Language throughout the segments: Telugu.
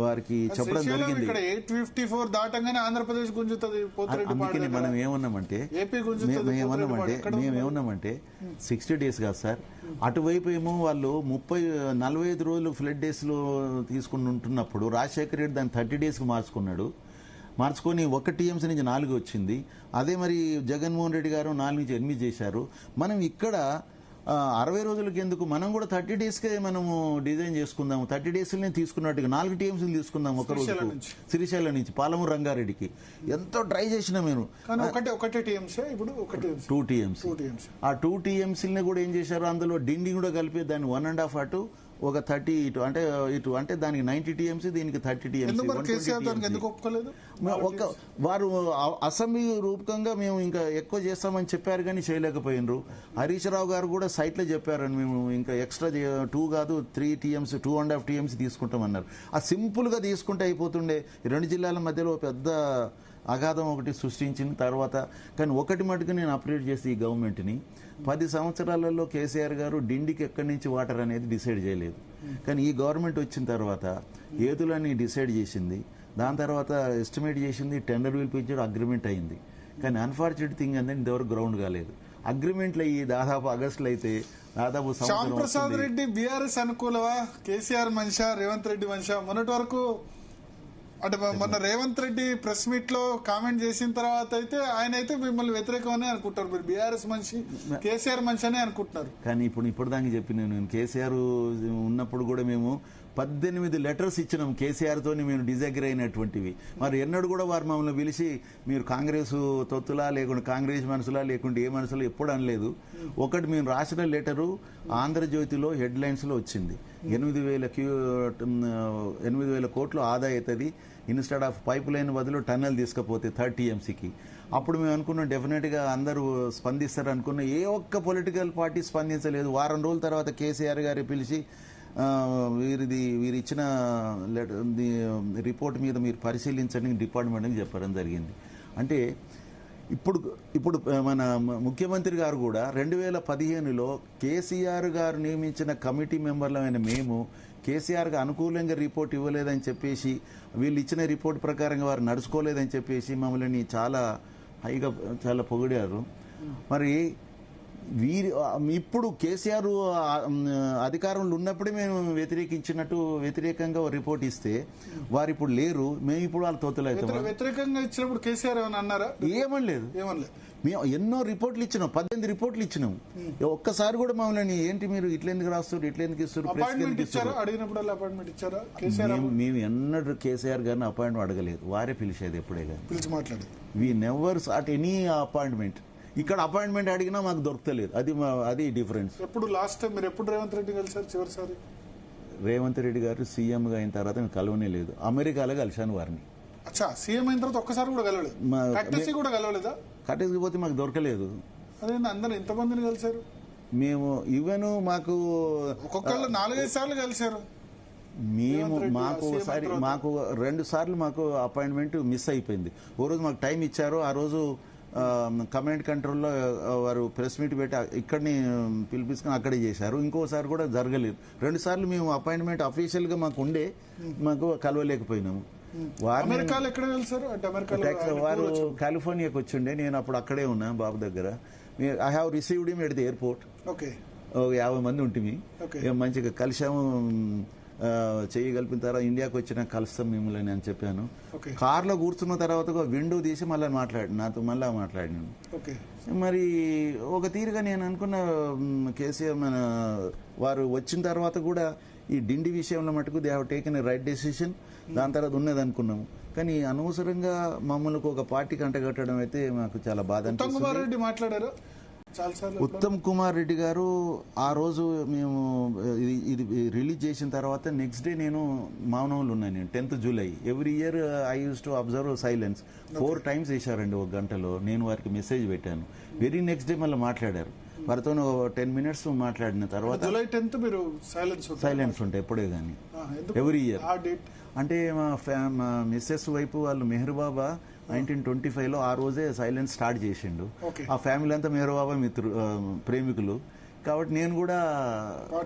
వారికి చెప్పడం జరిగింది. ఇక్కడ 854 దాటంగానే ఆంధ్రప్రదేశ్ గుంజుతుంది. అందుకని మనం ఏమన్నామంటే మేమేమన్నామంటే 60 days కాదు సార్, అటువైపు ఏమో వాళ్ళు 45 రోజులు ఫ్లడ్ డేస్ లో తీసుకుని ఉంటున్నప్పుడు రాజశేఖర రెడ్డి దాన్ని 30 days కు మార్చుకొని 1 TMC నుంచి 4 వచ్చింది. అదే మరి జగన్మోహన్ రెడ్డి గారు 4 నుంచి 8 చేశారు. మనం ఇక్కడ 60 రోజులకి ఎందుకు, మనం కూడా 30 daysకే మనము డిజైన్ చేసుకుందాము. 30 daysనే తీసుకున్నట్టుగా 4 TMC తీసుకుందాం ఒక రోజు. శ్రీశైలం నుంచి పాలమూరు రంగారెడ్డికి ఎంతో ట్రై చేసిన మేము. 2 TMC. ఆ 2 TMCని కూడా ఏం చేశారు, అందులో డిండి కూడా కలిపి దాన్ని 1.5 అటు ఒక 30 ఇటు అంటే దానికి 90 TMC, దీనికి 30 TMC. వారు అసెంబ్లీ రూపకంగా మేము ఇంకా ఎక్కువ చేస్తామని చెప్పారు కానీ చేయలేకపోయినరు. హరీష్ రావు గారు కూడా సైట్ లో చెప్పారని మేము ఇంకా ఎక్స్ట్రా 2 కాదు 3 TMC 2.5 TMC తీసుకుంటామన్నారు. ఆ సింపుల్ గా తీసుకుంటే అయిపోతుండే. 2 జిల్లాల మధ్యలో పెద్ద అగాధం ఒకటి సృష్టించిన తర్వాత. కానీ ఒకటి మటుకు నేను అప్డేట్ చేసి ఈ గవర్నమెంట్ని 10 సంవత్సరాలలో కేసీఆర్ గారు డిండికి ఎక్కడి నుంచి వాటర్ అనేది డిసైడ్ చేయలేదు. కానీ ఈ గవర్నమెంట్ వచ్చిన తర్వాత ఏతులని డిసైడ్ చేసింది. దాని తర్వాత ఎస్టిమేట్ చేసింది, టెండర్ పిలిపించాడు, అగ్రిమెంట్ అయింది. కానీ అన్ఫార్చునేట్ థింగ్ అంటే ఇంతవరకు గ్రౌండ్ కాలేదు. అగ్రిమెంట్లు అయ్యి దాదాపు ఆగస్టులో అయితే దాదాపు శ్యామ్ ప్రసాద్ రెడ్డి బీఆర్ఎస్ అనుకూలవా, కేసీఆర్ మనిషా, రేవంత్ రెడ్డి మనిషా? మొన్నటి వరకు అంటే మొన్న రేవంత్ రెడ్డి ప్రెస్ మీట్ లో కామెంట్ చేసిన తర్వాత అయితే ఆయన అయితే మిమ్మల్ని వ్యతిరేకమని అనుకుంటారు. మీరు బీఆర్ఎస్ మనిషి, కేసీఆర్ మనిషి అని అనుకుంటున్నారు. కానీ ఇప్పుడు దానికి చెప్పిన నేను కేసీఆర్ ఉన్నప్పుడు కూడా మేము 18 లెటర్స్ ఇచ్చినాం కేసీఆర్ తోని మేము డిజగ్రీ అయినటువంటివి. మరి ఎన్నడూ కూడా వారు మమ్మల్ని పిలిచి మీరు కాంగ్రెస్ తొత్తులా లేకుంటే కాంగ్రెస్ మనుషులా లేకుంటే ఏ మనుషులు ఎప్పుడు అనలేదు. ఒకటి మేము రాసిన లెటరు ఆంధ్రజ్యోతిలో హెడ్ లైన్స్ లో వచ్చింది. 8,000 కోట్లు ఆదా అవుతుంది ఇన్స్టెడ్ ఆఫ్ పైప్ లైన్ బదులు టన్నెల్ తీసుకపోతే 30 TMCకి. అప్పుడు మేము అనుకున్నాం డెఫినెట్ గా అందరూ స్పందిస్తారు అనుకున్నాం. ఏ ఒక్క పొలిటికల్ పార్టీ స్పందించలేదు. వారం రోజుల తర్వాత కేసీఆర్ గారి పిలిచి వీరిచ్చిన రిపోర్ట్ మీద మీరు పరిశీలించండి డిపార్ట్మెంట్కి చెప్పడం జరిగింది. అంటే ఇప్పుడు మన ముఖ్యమంత్రి గారు కూడా 2015లో కేసీఆర్ గారు నియమించిన కమిటీ మెంబర్లమైన మేము కేసీఆర్కి అనుకూలంగా రిపోర్ట్ ఇవ్వలేదని చెప్పేసి, వీళ్ళు ఇచ్చిన రిపోర్ట్ ప్రకారంగా వారు నడుచుకోలేదని చెప్పేసి మమ్మల్ని చాలా హైగా చాలా పొగిడారు. మరి ఇప్పుడు కేసీఆర్ అధికారంలో ఉన్నప్పుడే మేము వ్యతిరేకంగా రిపోర్ట్ ఇస్తే వారు ఇప్పుడు లేరు. మేము ఇప్పుడు వాళ్ళు తోతలవుతాం. వ్యతిరేకంగా ఇచ్చినప్పుడు కేసీఆర్ ఏమన్నా అన్నారా? ఏమనలేదు. మేము ఎన్నో రిపోర్ట్లు ఇచ్చినాం, 18 రిపోర్ట్లు ఇచ్చినాం. ఒక్కసారి కూడా మమ్మల్ని ఏంటి మీరు ఇట్లెందుకు రాస్తారు, ఇట్లెందుకు ఇస్తారు, మేము ఎన్నడూ కేసీఆర్ గారిని అపాయింట్మెంట్ అడగలేదు. వారే పిలిచేది ఎప్పుడే కానీ పిలిచి మాట్లాడేది. We never sought any appointment. ఇక్కడ అపాయింట్మెంట్ అడిగినా మాకు దొరకలేదు. అది డిఫరెన్స్. ఎప్పుడు లాస్ట్ టైం మీరు ఎప్పుడు రేవంత్ రెడ్డి కలిసారు చివరిసారి? రేవంత్ రెడ్డి గారు సీఎంగా అయిన తర్వాత మేము కలవనే లేదు. అమెరికాలో కలిశాను వారిని. అచ్చా, సీఎం అయిన తర్వాత ఒక్కసారి కూడా కలవలేదు? కూడా కలవలేదా? కట్టేసిపోతే మాకు దొరకలేదు. అదే అందరూ ఎంతమందిని కలిశారు? మేము ఈవెన్ మాకు ఒక్కొక్కళ్ళు 4-5 సార్లు కలిశారు. మాకు 2 సార్లు మాకు అపాయింట్మెంట్ మిస్ అయిపోయింది. ఓ రోజు మాకు టైం ఇచ్చారు. ఆ రోజు కమాండ్ కంట్రోల్లో వారు ప్రెస్ మీట్ పెట్టి ఇక్కడిని పిలిపించుకుని అక్కడే చేశారు. ఇంకోసారి కూడా జరగలేదు. 2 సార్లు మేము అపాయింట్మెంట్ అఫీషియల్ గా మాకు కలవలేకపోయినాము. వారు కాలిఫోర్నియాకి వచ్చిండే, నేను అప్పుడు అక్కడే ఉన్నా బాబు దగ్గర. I have received him at the airport. 50 మంది ఉంటుంది. మంచిగా కలిసాము. చెయ్యి కలిపిన తర్వాత ఇండియాకి వచ్చిన కలుస్తాం మిమ్మల్ని అని చెప్పాను. కార్లో కూర్చున్న తర్వాత విండో తీసి నాతో మళ్ళా మాట్లాడినాను. మరి ఒక తీరుగా నేను అనుకున్న కేసీఆర్ వారు వచ్చిన తర్వాత కూడా ఈ డిండి విషయంలో మటుకు they have taken a right decision. దాని తర్వాత ఉన్నది అనుకున్నాము. కానీ అనవసరంగా మమ్మల్ని ఒక పార్టీకి అంటగట్టడం అయితే మాకు చాలా బాధ అనిపిస్తుంది. మాట్లాడారు ఉత్తమ్ కుమార్ రెడ్డి గారు ఆ రోజు మేము ఇది రిలీజ్ చేసిన తర్వాత నెక్స్ట్ డే నేను మౌనంలో ఉన్నాను. నేను 10th July every year I use to observe silence. 4 times వేశారండి 1 గంటలో. నేను వారికి మెసేజ్ పెట్టాను. వెరీ నెక్స్ట్ డే మళ్ళీ మాట్లాడారు. వారితో 10 minutes మాట్లాడిన తర్వాత జూలై 10th మీరు సైలెన్స్ ఉంటాయి ఎప్పుడే కానీ ఎవ్రీ ఇయర్. అంటే మా మిస్సెస్ వైపు వాళ్ళు మెహర్బాబా 1925లో ఆ రోజే సైలెన్స్ స్టార్ట్ చేసిండు. ఆ ఫ్యామిలీ అంతా మెహర్బాబా ప్రేమికులు కాబట్టి నేను కూడా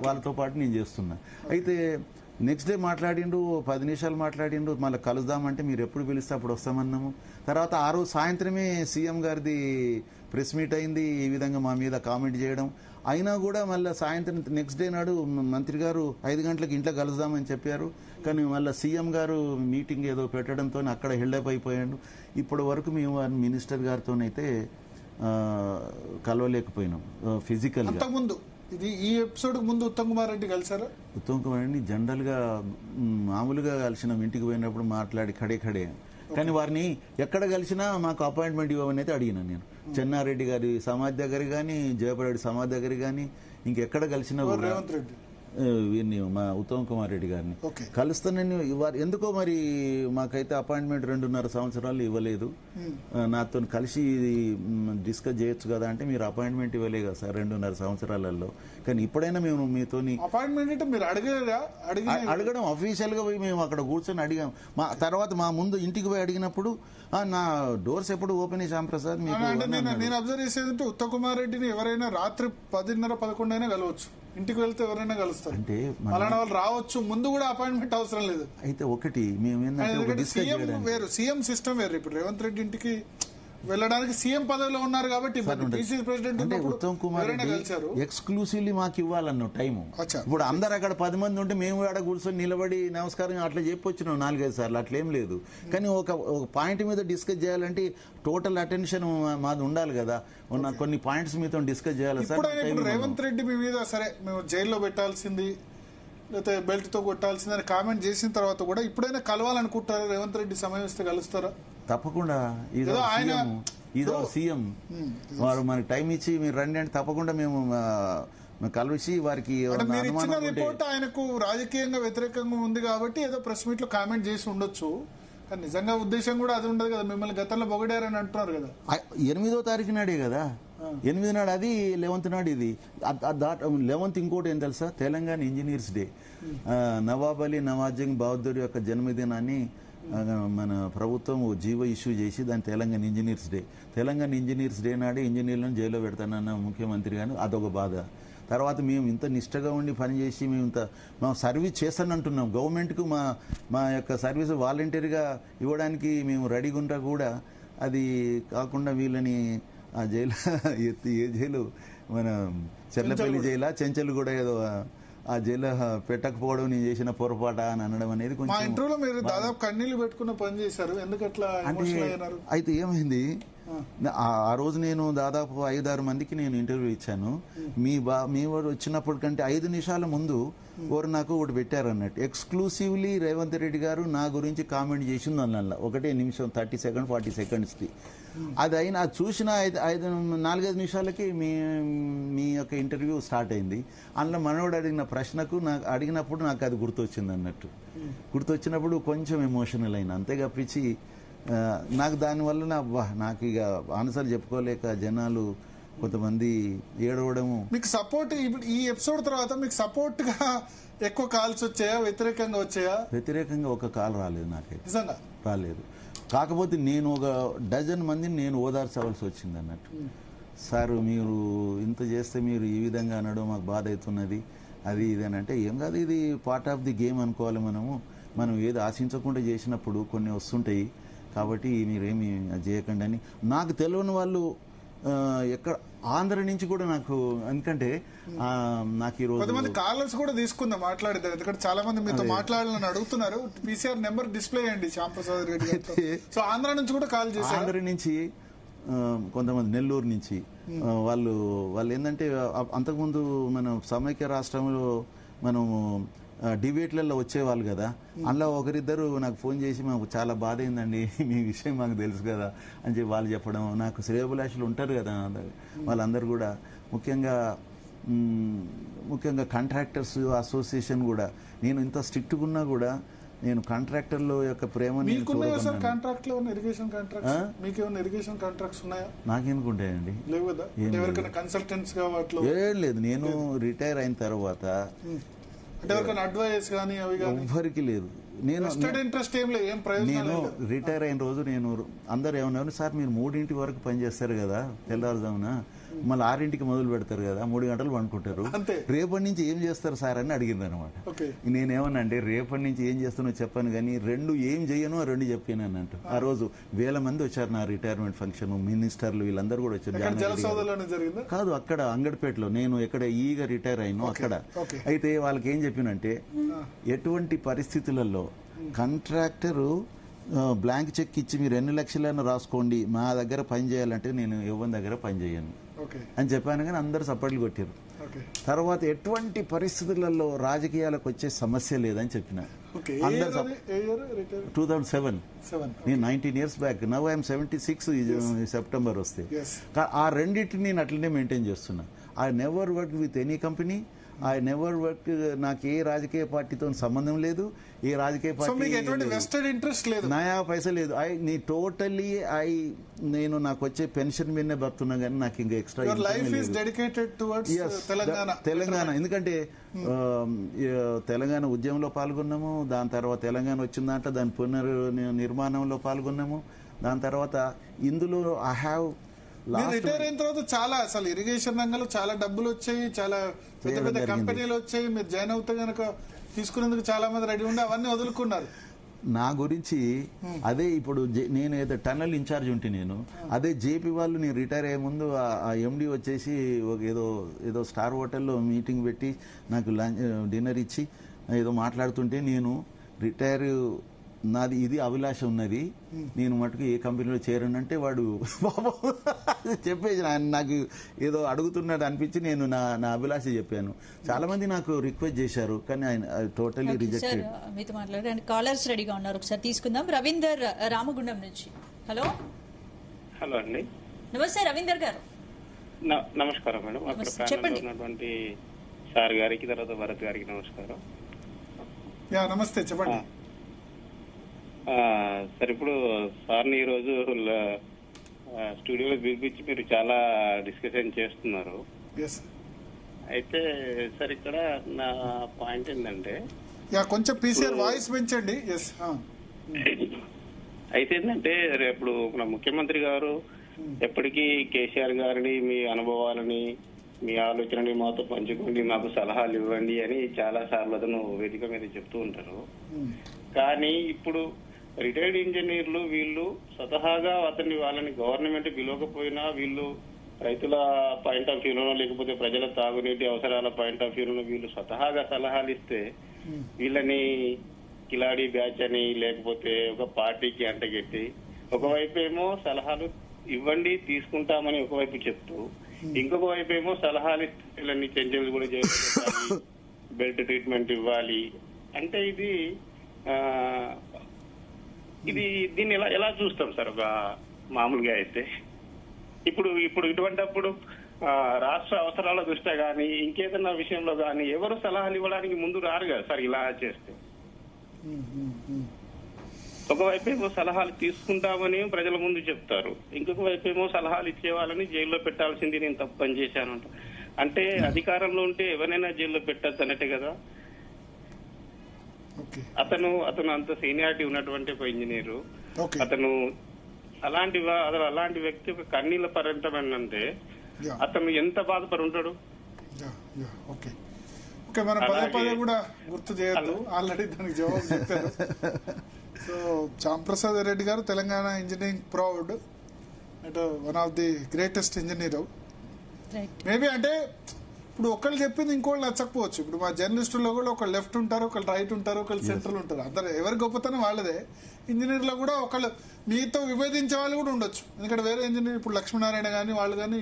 వాళ్ళతో పాటు నేను చేస్తున్నా. అయితే నెక్స్ట్ డే మాట్లాడిండు, 10 నిమిషాలు మాట్లాడిండు, మళ్ళీ కలుద్దామంటే మీరు ఎప్పుడు పిలిస్తే అప్పుడు వస్తామన్నాము. తర్వాత ఆ రోజు సాయంత్రమే సీఎం గారిది ప్రెస్ మీట్ అయింది, ఈ విధంగా మా మీద కామెంట్ చేయడం. అయినా కూడా మళ్ళీ సాయంత్రం నెక్స్ట్ డే నాడు మంత్రి గారు 5 గంటలకు ఇంట్లో కలుద్దామని చెప్పారు. కానీ మళ్ళీ సీఎం గారు మీటింగ్ ఏదో పెట్టడంతో అక్కడ హెల్డప్ అయిపోయాడు. ఇప్పటి వరకు మేము మినిస్టర్ గారితోనైతే కలవలేకపోయినాం ఫిజికల్గా. అంతకుముందు ఇది ఈ ఎపిసోడ్ ముందు ఉత్తమ్ కుమార్ రెడ్డి కలిసారా? ఉత్తమ్ కుమార్ రెడ్డి జనరల్గా మామూలుగా కలిసినాం, ఇంటికి పోయినప్పుడు మాట్లాడి ఖడే. కానీ వారిని ఎక్కడ కలిసినా మాకు అపాయింట్మెంట్ ఇవ్వమని అయితే అడిగినాను నేను. చెన్నారెడ్డి గారి సమాధి దగ్గర కానీ, జయపరెడ్డి సమాధి దగ్గర కానీ, ఇంకెక్కడ కలిసినా కూడా రేవంత్ రెడ్డి మా ఉత్తమ్ కుమార్ రెడ్డి గారిని ఓకే. కలుస్తానని వారు ఎందుకో మరి మాకైతే అపాయింట్మెంట్ 2.5 సంవత్సరాలు ఇవ్వలేదు. నాతో కలిసి డిస్కస్ చేయొచ్చు కదా అంటే మీరు అపాయింట్మెంట్ ఇవ్వలే కదా సార్ 2.5 సంవత్సరాలలో. కానీ ఇప్పుడైనా మేము మీతోని అపాయింట్మెంట్ అంటే మీరు అడగడం అఫీషియల్ గా పోయి మేము అక్కడ కూర్చొని అడిగాం. మా తర్వాత మా ముందు ఇంటికి పోయి అడిగినప్పుడు నా డోర్స్ ఎప్పుడు ఓపెన్ శ్యామ్ ప్రసాద్ మీకు నేను అబ్జర్వ్ చేసేదంటే ఉత్తమ్ కుమార్ రెడ్డిని ఎవరైనా రాత్రి 10:30-11 అయినా కలవచ్చు, ఇంటికి వెళ్తే ఎవరైనా కలుస్తారు అంటే అలాంటి వాళ్ళు రావచ్చు. ముందు కూడా అపాయింట్మెంట్ అవసరం లేదు. అయితే ఒకటి మేము ఏంటంటే సీఎం సిస్టమ్ వేరు. ఇప్పుడు రేవంత్ రెడ్డి ఇంటికి వెళ్ళడానికి సీఎం పదవిలో ఉన్నారు కాబట్టి ప్రెసిడెంట్ అంటే ఉత్తమ్ కుమార్ రెడ్డి ఎక్స్క్లూసివ్లీ మాకు ఇవ్వాలన్న టైము. ఇప్పుడు అందరు అక్కడ 10 మంది ఉంటే మేము ఆడ కూర్చొని నిలబడి నమస్కారం అట్లా చెప్పొచ్చినాం 4-5 సార్లు, అట్లేం లేదు. కానీ ఒక పాయింట్ మీద డిస్కస్ చేయాలంటే టోటల్ అటెన్షన్ మాది ఉండాలి కదా. ఉన్న కొన్ని పాయింట్స్ మీతో డిస్కస్ చేయాలి సార్. ఇప్పుడు రేవంత్ రెడ్డి మీ మీద సరే మేము జైల్లో పెట్టాల్సింది లేకపోతే బెల్ట్ తో కొట్టాల్సింది అని కామెంట్ చేసిన తర్వాత కూడా ఇప్పుడైనా కలవాలనుకుంటారా? రేవంత్ రెడ్డి సమయం ఇస్తే కలుస్తారా? తప్పకుండా. ఇదో సీఎం వారు మనకి టైం ఇచ్చి మీరు రండి అంటే తప్పకుండా మేము కలిసి వారికి రిపోర్ట్ ఆయనకు రాజకీయంగా వ్యతిరేకంగా ఉంది కాబట్టి ఏదో ప్రెస్ మీట్ లో కామెంట్ చేసి ఉండొచ్చు. కానీ నిజంగా ఉద్దేశం కూడా అది ఉండదు కదా. మిమ్మల్ని గతంలో పొగడారని అంటున్నారు కదా. 8వ తారీఖు నాడే కదా, 8 నాడు అది, 11th నాడు ఇది. 11th ఇంకోటి ఏం తెలుసా, తెలంగాణ ఇంజనీర్స్ డే. నవాబ్ అలీ నవాజంగ్ బహదూర్ యొక్క జన్మదినాన్ని మన ప్రభుత్వం జీవో ఇష్యూ చేసి దాని Telangana engineers day. Telangana engineers day నాడే ఇంజనీర్లను జైల్లో పెడతానన్న ముఖ్యమంత్రి గారు, అదొక బాధ. తర్వాత మేము ఇంత నిష్టగా ఉండి పనిచేసి మేము ఇంత మా సర్వీస్ చేస్తానంటున్నాం గవర్నమెంట్కు. మా యొక్క సర్వీస్ వాలంటీర్గా ఇవ్వడానికి మేము రెడీగా ఉంటా కూడా అది కాకుండా వీళ్ళని ఆ జైలు ఎత్తి, ఏ జైలు మన చెర్లపల్లి జైలా చెంచల్ కూడా ఏదో ఆ జైలు పెట్టకపోవడం నేను చేసిన పొరపాట అని అనడం అనేది కొంచెం. ఇంటర్వ్యూలో మీరు దాదాపు కన్నీళ్లు పెట్టుకున్న పని చేశారు, ఎందుకట్లా? అయితే ఏమైంది, ఆ రోజు నేను దాదాపు 5-6 మందికి నేను ఇంటర్వ్యూ ఇచ్చాను. మీ వారు వచ్చినప్పటి కంటే 5 నిమిషాల ముందు వారు నాకు ఒకటి పెట్టారు అన్నట్టు. ఎక్స్క్లూసివ్లీ రేవంత్ రెడ్డి గారు నా గురించి కామెంట్ చేసింది అన్న 1 నిమిషం 30 సెకండ్ 40 సెకండ్స్ది. అది అయినా అది చూసిన 4-5 నిమిషాలకి మీ యొక్క ఇంటర్వ్యూ స్టార్ట్ అయింది. అందులో మనోడు అడిగిన ప్రశ్నకు అడిగినప్పుడు నాకు అది గుర్తొచ్చింది అన్నట్టు. గుర్తొచ్చినప్పుడు కొంచెం ఎమోషనల్ అయినా, అంతేగా పిచ్చి నాకు దానివల్ల నాకు ఇక ఆన్సర్ చెప్పుకోలేక జనాలు కొంతమంది ఏడవడము. మీకు సపోర్ట్ ఈ ఎపిసోడ్ తర్వాత మీకు సపోర్ట్ గా ఎక్కువ కాల్స్ వచ్చాయా, వ్యతిరేకంగా వచ్చాయా? వ్యతిరేకంగా ఒక కాల్ రాలేదు నాకైతే, నిజంగా రాలేదు. కాకపోతే నేను ఒక 12 మందిని నేను ఓదార్చవలసి వచ్చింది అన్నట్టు. సార్ మీరు ఇంత చేస్తే మీరు ఈ విధంగా అనడం మాకు బాధ అవుతున్నది, అది ఇది అని అంటే ఏం కాదు, ఇది పార్ట్ ఆఫ్ ది గేమ్ అనుకోవాలి. మనం ఏది ఆశించకుండా చేసినప్పుడు కొన్ని వస్తుంటాయి, కాబట్టి మీరేమి చేయకండి అని. నాకు తెలియని వాళ్ళు ఎక్కడ ఆంధ్ర నుంచి కూడా నాకు, ఎందుకంటే నాకు ఈరోజు కొంతమంది కాలర్స్ కూడా తీసుకుందాం మాట్లాడేది, ఎందుకంటే చాలా మంది మీతో మాట్లాడాలని అడుగుతున్నారు. పీసీఆర్ నెంబర్ డిస్ప్లే అయ్యండి శ్యామ్ ప్రసాద్ రెడ్డి. సో ఆంధ్ర నుంచి కూడా కాల్ చేశారు. ఆంధ్ర నుంచి కొంతమంది, నెల్లూరు నుంచి వాళ్ళు ఏంటంటే అంతకుముందు మనం సమైక్య రాష్ట్రంలో మనము డిబేట్లలో వచ్చేవాళ్ళు కదా, అందులో ఒకరిద్దరు నాకు ఫోన్ చేసి మాకు చాలా బాధ అయిందండి, మీ విషయం మాకు తెలుసు కదా అని చెప్పి వాళ్ళు చెప్పడం. నాకు శ్రేయోభిలాషులు ఉంటారు కదా వాళ్ళందరూ కూడా, ముఖ్యంగా కాంట్రాక్టర్స్ అసోసియేషన్ కూడా, నేను ఇంత స్ట్రిక్ట్గా ఉన్నా కూడా నేను కాంట్రాక్టర్ల యొక్క ప్రేమని నాకెందుకుంటాయండి, ఏం లేదు. నేను రిటైర్ అయిన తర్వాత ఎవ్వరికి లేదు. నేను రిటైర్ అయిన రోజు నేను అందరు ఏమన్నారు, సార్ మీరు 3 వరకు పనిచేస్తారు కదా తెల్లారుజామున, మళ్ళీ 6ంటికి మొదలు పెడతారు కదా, 3 గంటలు పండుకుంటారు. అంతే. రేపటి నుంచి ఏం చేస్తారు సార్ అని అడిగింది అనమాట. ఓకే. నేనేమన్నా అంటే రేపటి నుంచి ఏం చేస్తానో చెప్పాను కానీ 2 ఏం చేయను 2 చెప్పాను అన్నట్టు. ఆ రోజు 1000 మంది వచ్చారు నా రిటైర్మెంట్ ఫంక్షన్, మినిస్టర్లు వీళ్ళందరూ కూడా వచ్చారు. జరిగిందా? కాదు, అక్కడ అంగడిపేటలో, నేను ఎక్కడ ఈగా రిటైర్ అయినో అక్కడ. అయితే వాళ్ళకి ఏం చెప్పినంటే ఎటువంటి పరిస్థితులలో కాంట్రాక్టరు బ్లాంక్ చెక్ ఇచ్చి మీరు ఎన్ని లక్షలైనా రాసుకోండి, మా దగ్గర పని చేయాలంటే నేను ఎవరి దగ్గర పని చేయను అని చెప్పాను. కానీ అందరు సపోర్ట్లు కొట్టారు. తర్వాత ఎటువంటి పరిస్థితులలో రాజకీయాలకు వచ్చే సమస్య లేదని చెప్పిన. 2007 నేను 19 years back. Now I'm 76 September వస్తే. ఆ రెండింటిని నేను అట్లనే మెయింటైన్ చేస్తున్నా. I never work with any company, I never work, నాకు ఏ రాజకీయ పార్టీతో సంబంధం లేదు, ఏ రాజకీయ పార్టీ ఇంట్రెస్ట్ లేదు, నయా పైసా లేదు. నేను నాకు వచ్చే పెన్షన్ మీదనే బతున్నా కానీ నాకు ఇంకా ఎక్స్ట్రా తెలంగాణ. ఎందుకంటే తెలంగాణ ఉద్యమంలో పాల్గొన్నాము, దాని తర్వాత తెలంగాణ వచ్చిన దాంట్లో దాని పునర్నిర్మాణంలో పాల్గొన్నాము. దాని తర్వాత ఇందులో ఐ హ్యావ్ రిటైర్ అయిన తర్వాత చాలా అసలు ఇరిగేషన్ రంగంలో చాలా డబ్బులు వచ్చాయి, చాలా పెద్ద పెద్ద కంపెనీలు వచ్చాయి. మీరు జాయిన్ అవుతే కనుక తీసుకునేందుకు చాలా మంది రెడీ ఉండి అవన్నీ వదులుకున్నారు. నా గురించి అదే ఇప్పుడు నేను ఏదో టన్నల్ ఇన్ఛార్జ్ ఉంటే నేను అదే జేపీ వాళ్ళు నేను రిటైర్ అయ్యే ముందు ఆ ఎండి వచ్చేసి ఏదో స్టార్ హోటల్లో మీటింగ్ పెట్టి నాకు డిన్నర్ ఇచ్చి ఏదో మాట్లాడుతుంటే నేను రిటైర్ నాది ఇది అభిలాష ఉన్నది, నేను మటుకు ఏ కంపెనీలో చేరనంటే వాడు చెప్పేసి నాకు ఏదో అడుగుతున్నాడు అనిపించి నేను నా అభిలాష చెప్పాను. చాలా మంది నాకు రిక్వెస్ట్ చేశారు కానీ ఆయన టోటలీ రిజెక్టెడ్. మీతో మాట్లాడండి. కాలర్స్ రెడీగా ఉన్నారు, ఒకసారి తీసుకుందాం. రవీందర్ రామగుండం నుంచి. హలో హలో అండి. నమస్తే రవీందర్ గారు. నమస్కారం మేడం. చెప్పండి. ఉన్నటువంటి సార్ గారికి తర్వాత భరత్ గారికి నమస్కారం. నమస్తే, చెప్పండి సార్. ఇప్పుడు సార్ని ఈరోజు స్టూడియోలో పిలిపించి మీరు చాలా డిస్కషన్ చేస్తున్నారు. అయితే సార్ ఇక్కడ నా పాయింట్ ఏంటంటే కొంచెం పీసీఆర్ వాయిస్ పెంచండి. అయితే ఏంటంటే రేపు మన ముఖ్యమంత్రి గారు ఎప్పటికీ కేసీఆర్ గారిని మీ అనుభవాలని మీ ఆలోచనని మాతో పంచుకోండి, మాకు సలహాలు ఇవ్వండి అని చాలా సార్లు అతను వేదిక మీద చెప్తూ ఉంటారు. కానీ ఇప్పుడు రిటైర్డ్ ఇంజనీర్లు వీళ్ళు స్వతహాగా వాళ్ళని గవర్నమెంట్ పిలవకపోయినా వీళ్ళు రైతుల పాయింట్ ఆఫ్ వ్యూలోనో లేకపోతే ప్రజల తాగునీటి అవసరాల పాయింట్ ఆఫ్ వ్యూలోనో వీళ్ళు స్వతహాగా సలహాలు ఇస్తే వీళ్ళని కిలాడి బ్యాచ్ అని లేకపోతే ఒక పార్టీకి అంటగెట్టి ఒకవైపు ఏమో సలహాలు ఇవ్వండి తీసుకుంటామని ఒకవైపు చెప్తూ ఇంకొక వైపు ఏమో సలహాలు వీళ్ళని చెంచలు కూడా చేయాలి, బెల్ట్ ట్రీట్మెంట్ ఇవ్వాలి అంటే దీన్ని ఎలా చూస్తాం సార్ ఒక మామూలుగా అయితే? ఇప్పుడు ఇటువంటిప్పుడు రాష్ట్ర అవసరాల దృష్ట్యా గానీ ఇంకేదన్నా విషయంలో గానీ ఎవరు సలహాలు ఇవ్వడానికి ముందు రారు కదా సార్ ఇలా చేస్తే. ఒకవైపు ఏమో సలహాలు తీసుకుంటామని ప్రజల ముందు చెప్తారు, ఇంకొక వైపు ఏమో సలహాలు ఇచ్చే వాళ్ళని జైల్లో పెట్టాల్సింది, నేను తప్పు పని చేశాను అంటే అధికారంలో ఉంటే ఎవరైనా జైల్లో పెట్టచ్చు అన్నట్టే కదా. అతను అంత సీనియారిటీ ఉన్నటువంటి ఒక ఇంజనీరు, అతను అలాంటి వ్యక్తి ఒక కన్నీళ్ళ పర్యంతమంటే అతను ఎంత బాధపడి ఉంటాడు. మనం పదే కూడా గుర్తు చేయొద్దు, ఆల్రెడీ దానికి జవాబు చెప్పారు. సో చాంప్రసాద్ రెడ్డి గారు తెలంగాణ ఇంజనీరింగ్ ప్రౌడ్, అంటే one of the greatest engineer. Maybe అంటే ఇప్పుడు ఒకళ్ళు చెప్పింది ఇంకోళ్ళు నచ్చకపోవచ్చు. ఇప్పుడు మా జర్నలిస్టుల్లో కూడా ఒకళ్ళు లెఫ్ట్ ఉంటారు, ఒకళ్ళు రైట్ ఉంటారు, ఒకళ్ళు సెంట్రల్ ఉంటారు. అందరు ఎవరి గొప్పతనం వాళ్ళదే. ఇంజనీర్లో కూడా ఒకళ్ళు మీతో విభేదించే వాళ్ళు కూడా ఉండొచ్చు. ఎందుకంటే వేరే ఇంజనీర్ ఇప్పుడు లక్ష్మీనారాయణ కానీ వాళ్ళు కానీ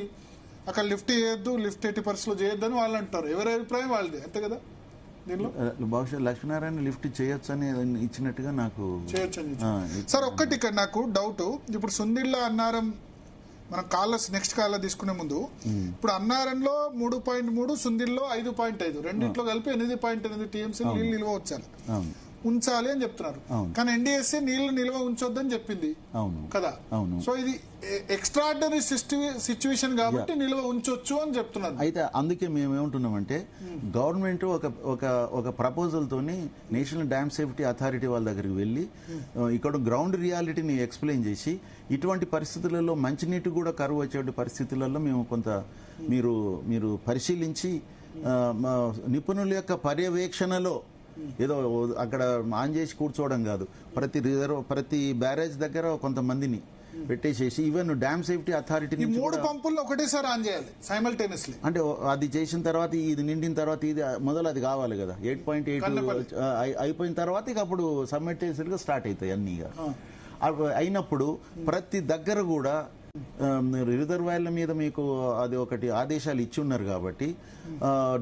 అక్కడ లిఫ్ట్ చేయొద్దు, లిఫ్ట్ 80% చేయొద్దు అని వాళ్ళు అంటారు. ఎవరి అభిప్రాయం వాళ్ళది, అంతే కదా. దీనిలో బహుశా లక్ష్మీనారాయణ లిఫ్ట్ చేయొచ్చు అని ఇచ్చినట్టుగా నాకు చేయొచ్చు. సార్ ఒక్కటి ఇక్కడ నాకు డౌట్, ఇప్పుడు సుందిళ్ళ అన్నారం మనం నెక్స్ట్ కాలర్ తీసుకునే ముందు ఇప్పుడు అన్నారంలో 3.3, సుందిల్లో 5.5, రెండింటిలో కలిపి 8.8 టీఎంసీ నీళ్ళు నిల్వ వచ్చారు. ఉంచాలి అని చెప్తున్నారు. కానీ ఎన్డీఎస్సీ నీళ్లు నిల్వ ఉంచొద్దని చెప్పింది కదా. సో ఇది ఎక్స్ట్రాడినరీ సిచ్యువేషన్ కాబట్టి నిల్వ ఉంచొచ్చు అని చెప్తున్నారు. అయితే అందుకే మేము ఏమంటున్నామంటే గవర్నమెంట్ ఒక ప్రపోజల్ తోని నేషనల్ డ్యామ్ సేఫ్టీ అథారిటీ వాళ్ళ దగ్గరికి వెళ్ళి ఇక్కడ గ్రౌండ్ రియాలిటీని ఎక్స్ప్లెయిన్ చేసి ఇటువంటి పరిస్థితులలో మంచినీటి కూడా కరువు వచ్చే పరిస్థితులలో మేము కొంత మీరు పరిశీలించి నిపుణుల యొక్క పర్యవేక్షణలో ఏదో అక్కడ ఆన్ చేసి కూర్చోవడం కాదు, ప్రతి బ్యారేజ్ దగ్గర కొంతమందిని పెట్టేసేసి ఈవెన్ డ్యామ్ సేఫ్టీ అథారిటీ 3 పంపుల్లో ఒకటేసారి ఆన్ చేయాలి సైమల్టేనియస్లీ. అంటే అది చేసిన తర్వాత ఇది నిండిన తర్వాత ఇది మొదలు అది కావాలి కదా. 8.8 అయిపోయిన తర్వాత ఇక అప్పుడు సబ్మెర్సిబుల్ గా స్టార్ట్ అవుతాయి అన్ని. అయినప్పుడు ప్రతి దగ్గర కూడా రిజర్వాయర్ల మీద మీకు అది ఒకటి ఆదేశాలు ఇచ్చి ఉన్నారు కాబట్టి